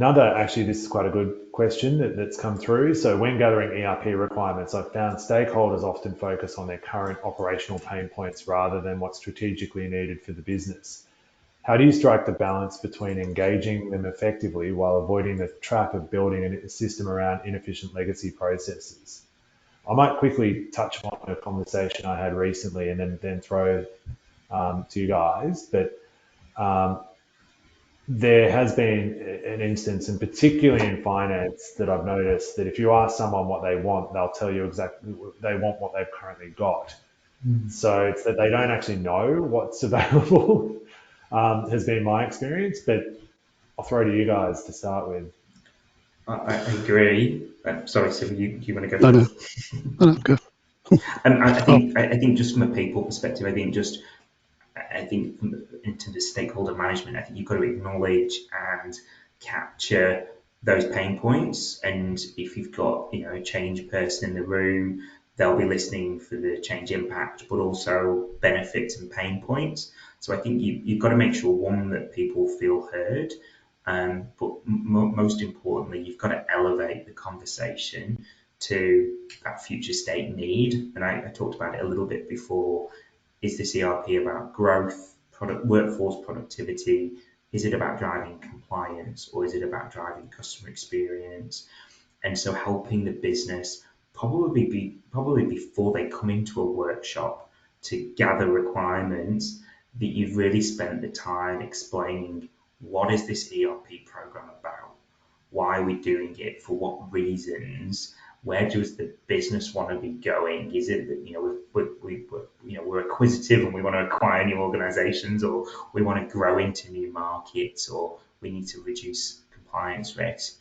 Actually, this is quite a good question that's come through. So when gathering ERP requirements, I've found stakeholders often focus on their current operational pain points rather than what's strategically needed for the business. How do you strike the balance between engaging them effectively while avoiding the trap of building a system around inefficient legacy processes? I might quickly touch on a conversation I had recently and then throw to you guys. But there has been an instance, and particularly in finance, that I've noticed that if you ask someone what they want, they'll tell you exactly they want what they've currently got. So it's that they don't actually know what's available, has been my experience. But I'll throw to you guys to start with. I agree. Sorry, Sim, you want to go No, first? no, good. I think just from a people perspective, I think in terms of stakeholder management, I think you've got to acknowledge and capture those pain points. And if you've got, a change person in the room, they'll be listening for the change impact, but also benefits and pain points. So I think you've got to make sure, one, that people feel heard, but most importantly, you've got to elevate the conversation to that future state need. And I talked about it a little bit before. Is this ERP about growth, workforce productivity? Is it about driving compliance, or is it about driving customer experience? And so helping the business probably before they come into a workshop to gather requirements, that you've really spent the time explaining, what is this ERP program about? Why are we doing it? For what reasons? Where does the business want to be going? Is it that we're acquisitive and we want to acquire new organisations, or we want to grow into new markets, or we need to reduce compliance risk?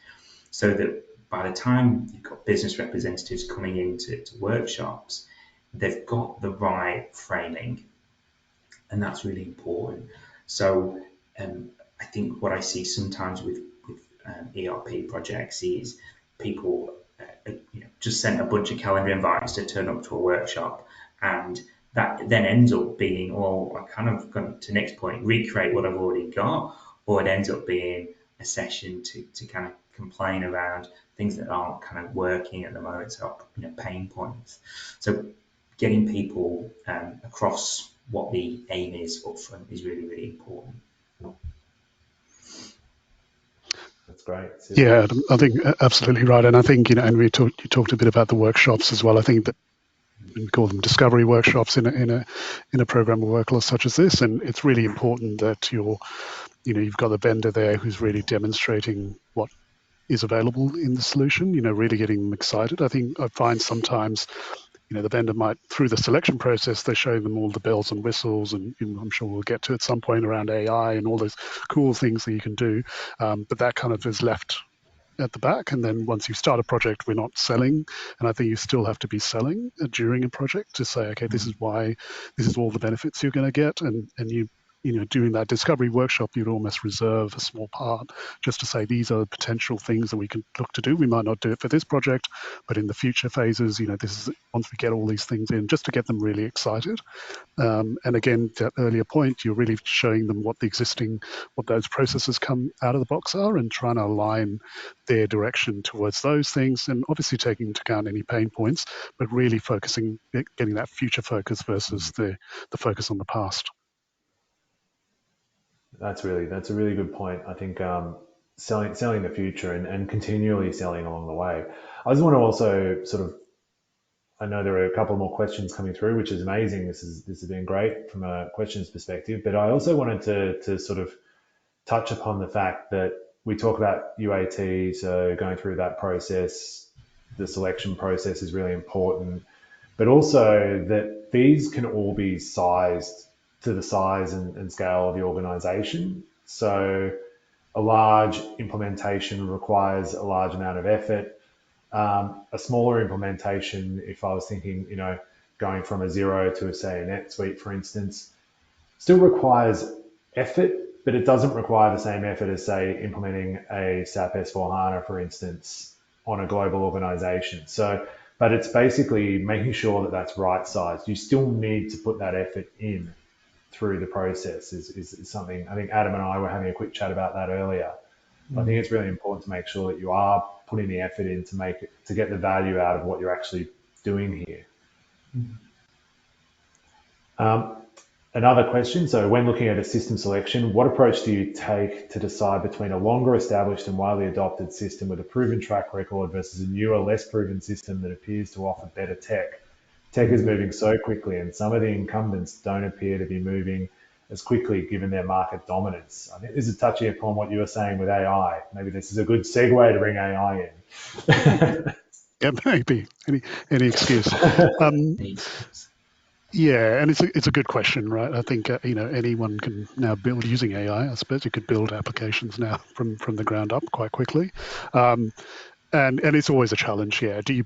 So that by the time you've got business representatives coming into workshops, they've got the right framing, and that's really important. So I think what I see sometimes with ERP projects is people just sent a bunch of calendar invites to turn up to a workshop, and that then ends up being, well, I kind of going to next point, recreate what I've already got, or it ends up being a session to kind of complain around things that aren't kind of working at the moment, so pain points. So getting people across what the aim is up front is really, really important. That's great. Yeah, I think absolutely right. And I think, and you talked a bit about the workshops as well. I think that we call them discovery workshops in a program of work such as this, and it's really important that you've got the vendor there who's really demonstrating what is available in the solution, really getting them excited. I think I find sometimes, the vendor might, through the selection process, they're showing them all the bells and whistles, and I'm sure we'll get to at some point around AI and all those cool things that you can do. But that kind of is left at the back. And then once you start a project, we're not selling. And I think you still have to be selling during a project to say, okay, this is why, this is all the benefits you're going to get. And during that discovery workshop, you'd almost reserve a small part just to say, these are the potential things that we can look to do. We might not do it for this project, but in the future phases, this is once we get all these things in, just to get them really excited. And again, that earlier point, you're really showing them what those processes come out of the box are, and trying to align their direction towards those things, and obviously taking into account any pain points, but really getting that future focus versus the focus on the past. That's a really good point. I think selling the future and continually selling along the way. I just want to also I know there are a couple more questions coming through, which is amazing. This has been great from a questions perspective. But I also wanted to sort of touch upon the fact that we talk about UAT, so going through that process, the selection process is really important, but also that these can all be sized to the size and scale of the organization. So a large implementation requires a large amount of effort. A smaller implementation, if I was thinking, going from a Zero to, say, a NetSuite, for instance, still requires effort, but it doesn't require the same effort as, say, implementing a SAP S/4HANA, for instance, on a global organization. So, but it's basically making sure that that's right sized. You still need to put that effort in through the process is something I think Adam and I were having a quick chat about that earlier. I think it's really important to make sure that you are putting the effort in to get the value out of what you're actually doing here. Another question. So, when looking at a system selection, what approach do you take to decide between a longer established and widely adopted system with a proven track record versus a newer, less proven system that appears to offer better tech? Tech is moving so quickly, and some of the incumbents don't appear to be moving as quickly given their market dominance. I think this is touching upon what you were saying with AI. Maybe this is a good segue to bring AI in. Yeah, maybe any excuse. Needs. Yeah, and it's a good question, right? I think anyone can now build using AI. I suppose you could build applications now from the ground up quite quickly. Um, and it's always a challenge. Yeah, do you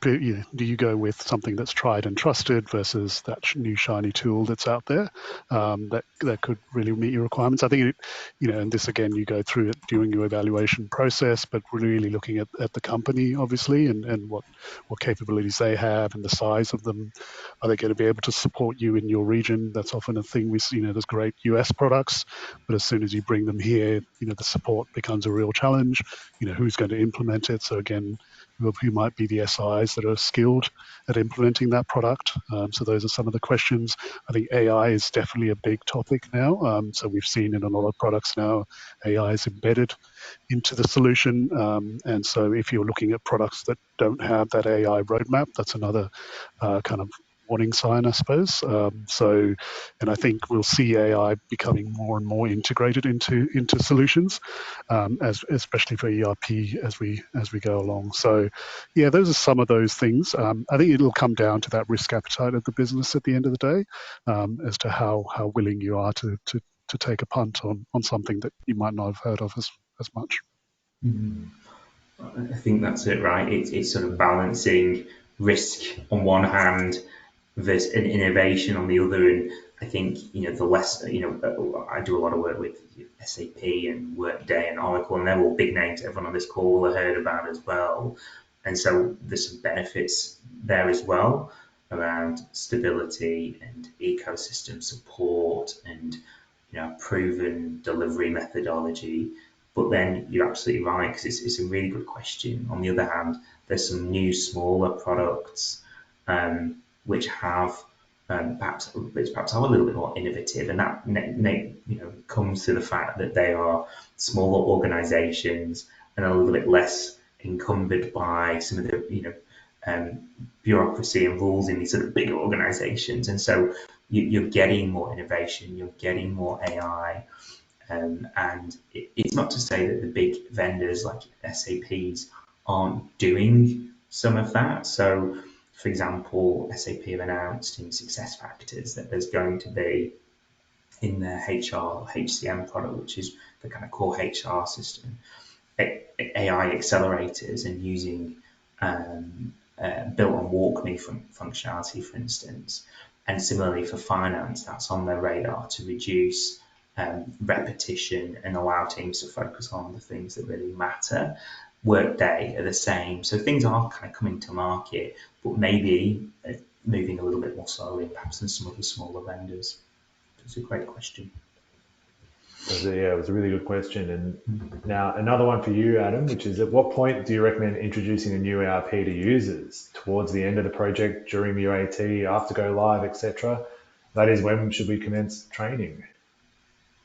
go with something that's tried and trusted versus that new shiny tool that's out there that could really meet your requirements? I think and this again, you go through it during your evaluation process, but really looking at the company obviously and what capabilities they have and the size of them. Are they going to be able to support you in your region? That's often a thing we see. There's great US products, but as soon as you bring them here, the support becomes a real challenge. Who's going to implement it? So again, who might be the SIs that are skilled at implementing that product? So those are some of the questions. I think AI is definitely a big topic now. So we've seen in a lot of products now, AI is embedded into the solution. And so if you're looking at products that don't have that AI roadmap, that's another kind of warning sign, I suppose. And I think we'll see AI becoming more and more integrated into solutions, as especially for ERP as we go along. So, yeah, those are some of those things. I think it'll come down to that risk appetite of the business at the end of the day, as to how willing you are to take a punt on something that you might not have heard of as much. Mhm. I think that's it, right? It's sort of balancing risk on one hand versus innovation on the other. And I think, the less, I do a lot of work with SAP and Workday and Oracle, and they're all big names everyone on this call will have heard about as well. And so there's some benefits there as well around stability and ecosystem support and, proven delivery methodology. But then you're absolutely right, because it's a really good question. On the other hand, there's some new smaller products which have perhaps are a little bit more innovative, and that comes to the fact that they are smaller organisations and a little bit less encumbered by some of the bureaucracy and rules in these sort of bigger organisations, and so you're getting more innovation, you're getting more AI. And it's not to say that the big vendors like SAPs aren't doing some of that. So, for example, SAP have announced in SuccessFactors that there's going to be in their HR HCM product, which is the kind of core HR system, AI accelerators and using built on WalkMe functionality, for instance. And similarly for finance, that's on their radar to reduce repetition and allow teams to focus on the things that really matter. Workday are the same. So things are kind of coming to market, but maybe moving a little bit more slowly, perhaps than some of the smaller vendors. It's a great question. It was a really good question. And now another one for you, Adam, which is at what point do you recommend introducing a new ERP to users? Towards the end of the project, during the UAT, after go live, etc. That is, when should we commence training?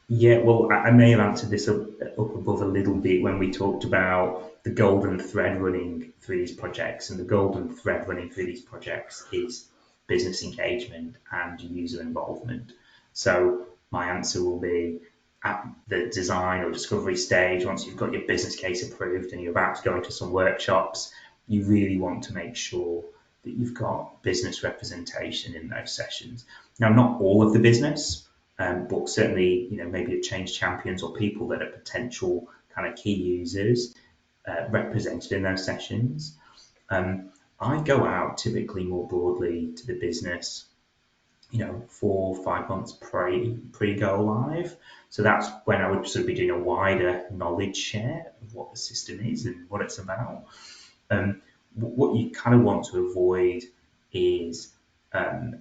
Yeah, well, I may have answered this up above a little bit when we talked about the golden thread running through these projects. And the golden thread running through these projects is business engagement and user involvement. So my answer will be at the design or discovery stage, once you've got your business case approved and you're about to go into some workshops, you really want to make sure that you've got business representation in those sessions. Now, not all of the business, but certainly, maybe change champions or people that are potential kind of key users represented in those sessions. I go out typically more broadly to the business, 4 or 5 months pre go live. So that's when I would sort of be doing a wider knowledge share of what the system is and what it's about. What you kind of want to avoid is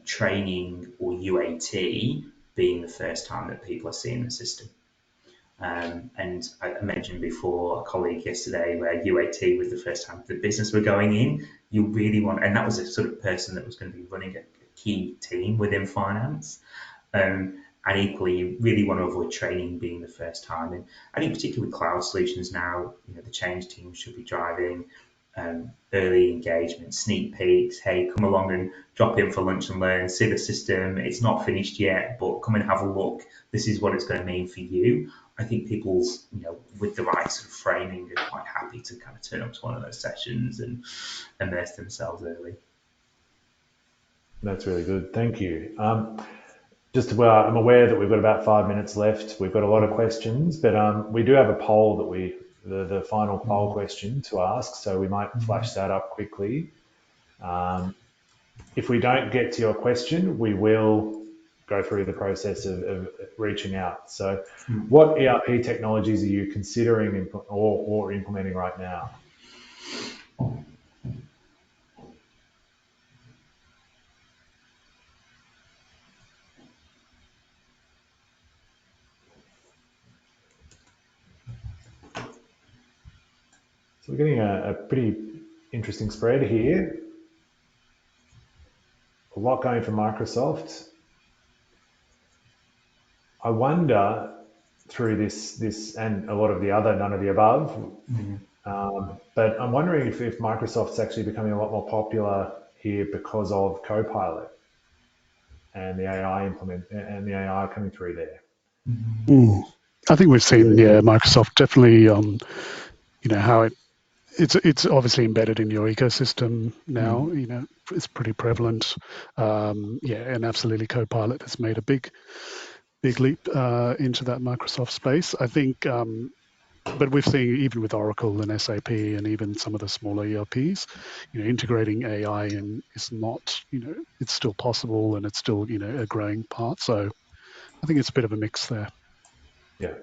training or UAT being the first time that people are seeing the system. And I mentioned before a colleague yesterday where UAT was the first time the business were going in. You really want, and that was a sort of person that was going to be running a key team within finance. And equally, you really want to avoid training being the first time. And I think particularly with cloud solutions now, the change team should be driving early engagement, sneak peeks. Hey, come along and drop in for lunch and learn. See the system. It's not finished yet, but come and have a look. This is what it's going to mean for you. I think people's, with the right sort of framing, are quite happy to kind of turn up to one of those sessions and immerse themselves early. That's really good. Thank you. I'm aware that we've got about 5 minutes left. We've got a lot of questions, but we do have a poll the final poll question to ask, so we might flash that up quickly. If we don't get to your question, we will go through the process of reaching out. So, what ERP technologies are you considering or implementing right now? So we're getting a pretty interesting spread here. A lot going for Microsoft. I wonder through this and a lot of the other none of the above, but I'm wondering if Microsoft's actually becoming a lot more popular here because of Copilot and the AI coming through there. I think we've seen, Microsoft definitely, how it's obviously embedded in your ecosystem now. It's pretty prevalent. And absolutely, Copilot has made a big leap into that Microsoft space. I think, but we've seen even with Oracle and SAP and even some of the smaller ERPs, integrating AI in is not, it's still possible and it's still, a growing part. So I think it's a bit of a mix there. Yeah.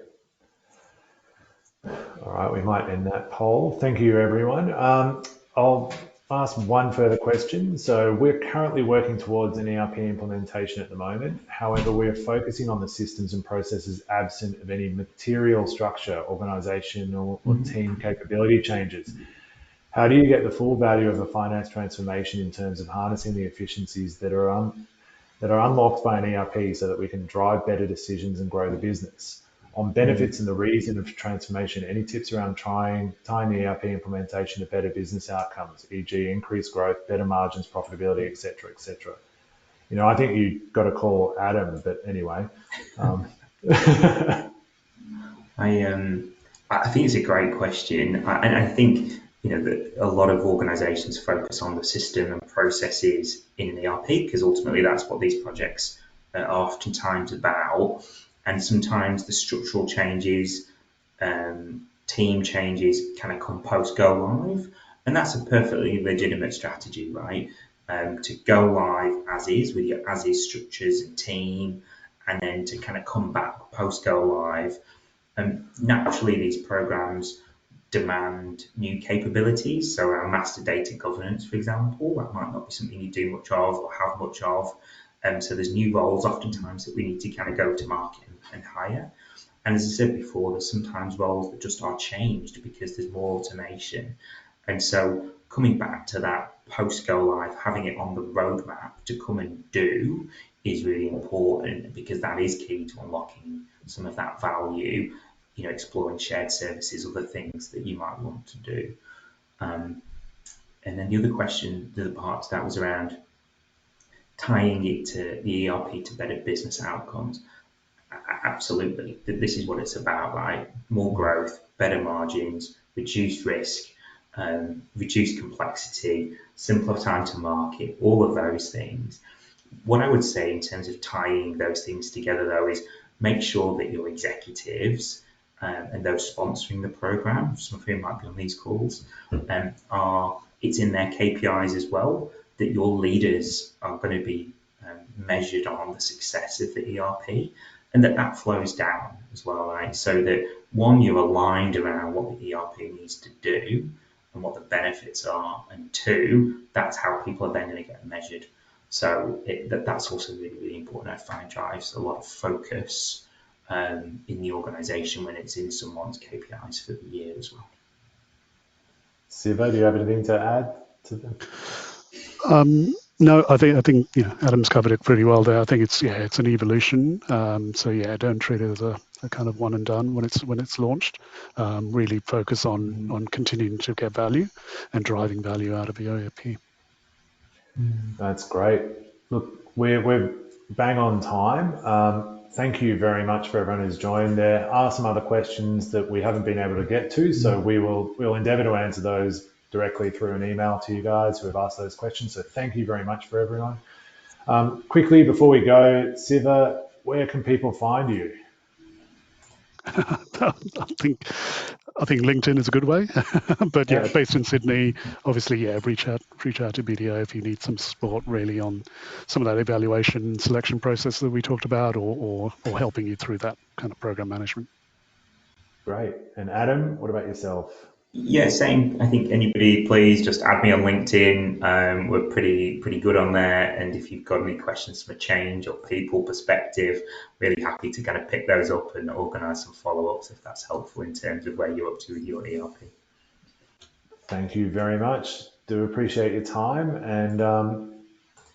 All right, we might end that poll. Thank you, everyone. I'll ask one further question. So we're currently working towards an ERP implementation at the moment. However, we're focusing on the systems and processes absent of any material structure, organizational or team capability changes. How do you get the full value of a finance transformation in terms of harnessing the efficiencies that are unlocked by an ERP so that we can drive better decisions and grow the business? On benefits and the reason of transformation, any tips around tying the ERP implementation to better business outcomes, e.g. increased growth, better margins, profitability, et cetera, et cetera? I think you got to call Adam, but anyway. I think it's a great question. And I think, that a lot of organizations focus on the system and processes in an ERP because ultimately that's what these projects are oftentimes about. And sometimes the structural changes, team changes kind of come post go live. And that's a perfectly legitimate strategy, right? To go live as is with your as is structures and team, and then to kind of come back post go live. And naturally, these programs demand new capabilities. So our master data governance, for example, that might not be something you do much of or have much of. So there's new roles oftentimes that we need to kind of go to market and hire. And as I said before, there's sometimes roles that just are changed because there's more automation. And so coming back to that post go live, having it on the roadmap to come and do is really important because that is key to unlocking some of that value, exploring shared services, other things that you might want to do. And then the other question, the other part to that was around tying it to the ERP to better business outcomes. Absolutely. This is what it's about, right? More growth, better margins, reduced risk, reduced complexity, simpler time to market, all of those things. What I would say in terms of tying those things together, though, is make sure that your executives and those sponsoring the program, some of whom might be on these calls, it's in their KPIs as well, that your leaders are going to be measured on the success of the ERP, and that flows down as well, right? So that one, you're aligned around what the ERP needs to do and what the benefits are, and two, that's how people are then going to get measured. So that's also really, really important. I find drives a lot of focus in the organisation when it's in someone's KPIs for the year as well. Siva, do you have anything to add to that? No, I think Adam's covered it pretty well there. I think it's an evolution. So yeah, don't treat it as a kind of one and done when it's launched. Really focus on continuing to get value and driving value out of the ERP. That's great. Look, we're bang on time. Thank you very much for everyone who's joined. There are some other questions that we haven't been able to get to, so we'll endeavour to answer those directly through an email to you guys who have asked those questions. So thank you very much for everyone. Quickly before we go, Siva, where can people find you? I think LinkedIn is a good way, but yeah, Yep. based in Sydney, obviously, yeah, reach out to BDO if you need some support really on some of that evaluation and selection process that we talked about, or helping you through that kind of program management. Great. And Adam, what about yourself? Yeah, same. I think anybody, please just add me on LinkedIn. We're pretty good on there. And if you've got any questions from a change or people perspective, really happy to kind of pick those up and organise some follow-ups if that's helpful in terms of where you're up to with your ERP. Thank you very much. Do appreciate your time, and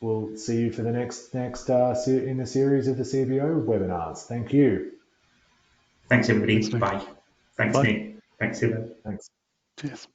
we'll see you for the next in the series of the CBO webinars. Thank you. Thanks, everybody. Thanks, Nick. Bye. Thanks, Bye. Nick. Thanks, Siva. Thanks. Cheers.